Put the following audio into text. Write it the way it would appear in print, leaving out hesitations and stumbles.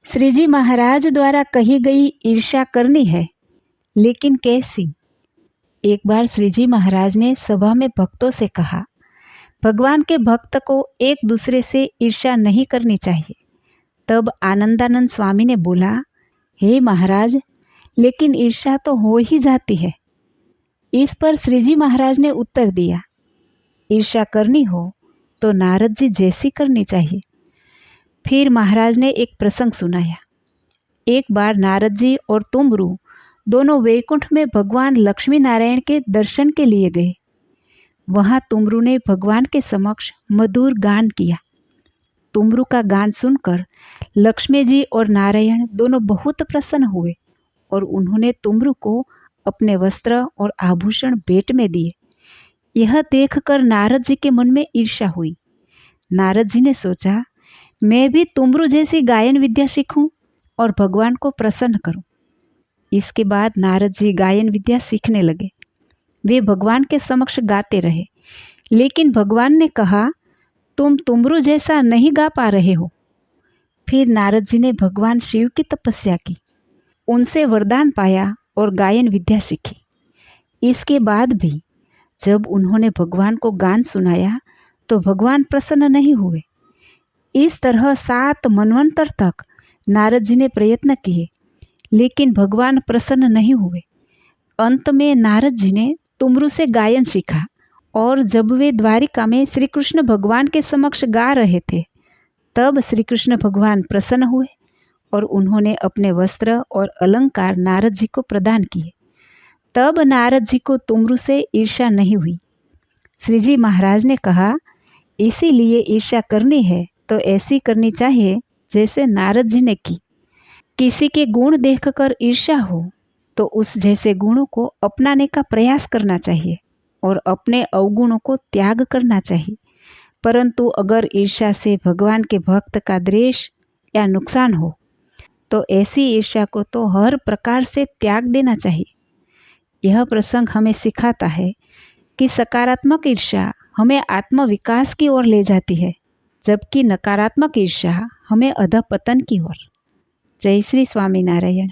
श्री जी महाराज द्वारा कही गई ईर्ष्या करनी है, लेकिन कैसी? एक बार श्री जी महाराज ने सभा में भक्तों से कहा, भगवान के भक्त को एक दूसरे से ईर्ष्या नहीं करनी चाहिए। तब आनंदानंद स्वामी ने बोला, हे महाराज, लेकिन ईर्ष्या तो हो ही जाती है। इस पर श्री जी महाराज ने उत्तर दिया, ईर्ष्या करनी हो तो नारद जी जैसी करनी चाहिए। फिर महाराज ने एक प्रसंग सुनाया। एक बार नारद जी और तुमरू दोनों वैकुंठ में भगवान लक्ष्मी नारायण के दर्शन के लिए गए। वहाँ तुमरू ने भगवान के समक्ष मधुर गान किया। तुमरू का गान सुनकर लक्ष्मी जी और नारायण दोनों बहुत प्रसन्न हुए और उन्होंने तुमरू को अपने वस्त्र और आभूषण भेंट में दिए। यह देखकर नारद जी के मन में ईर्ष्या हुई। नारद जी ने सोचा, मैं भी तुमरू जैसी गायन विद्या सीखूं और भगवान को प्रसन्न करूं। इसके बाद नारद जी गायन विद्या सीखने लगे। वे भगवान के समक्ष गाते रहे, लेकिन भगवान ने कहा, तुम तुमरू जैसा नहीं गा पा रहे हो। फिर नारद जी ने भगवान शिव की तपस्या की, उनसे वरदान पाया और गायन विद्या सीखी। इसके बाद भी जब उन्होंने भगवान को गान सुनाया तो भगवान प्रसन्न नहीं हुए। इस तरह 7 मनवंतर तक नारद जी ने प्रयत्न किए, लेकिन भगवान प्रसन्न नहीं हुए। अंत में नारद जी ने तुमरू से गायन सीखा और जब वे द्वारिका में श्री कृष्ण भगवान के समक्ष गा रहे थे, तब श्री कृष्ण भगवान प्रसन्न हुए और उन्होंने अपने वस्त्र और अलंकार नारद जी को प्रदान किए। तब नारद जी को तुमरू से ईर्ष्या नहीं हुई। श्री जी महाराज ने कहा, इसीलिए ईर्ष्या करनी है तो ऐसी करनी चाहिए जैसे नारद जी ने की। किसी के गुण देखकर ईर्ष्या हो तो उस जैसे गुणों को अपनाने का प्रयास करना चाहिए और अपने अवगुणों को त्याग करना चाहिए। परंतु अगर ईर्ष्या से भगवान के भक्त का द्वेष या नुकसान हो तो ऐसी ईर्ष्या को तो हर प्रकार से त्याग देना चाहिए। यह प्रसंग हमें सिखाता है कि सकारात्मक ईर्ष्या हमें आत्मविकास की ओर ले जाती है, जबकि नकारात्मक ईर्ष्या हमें अधपतन की ओर। जय श्री स्वामीनारायण।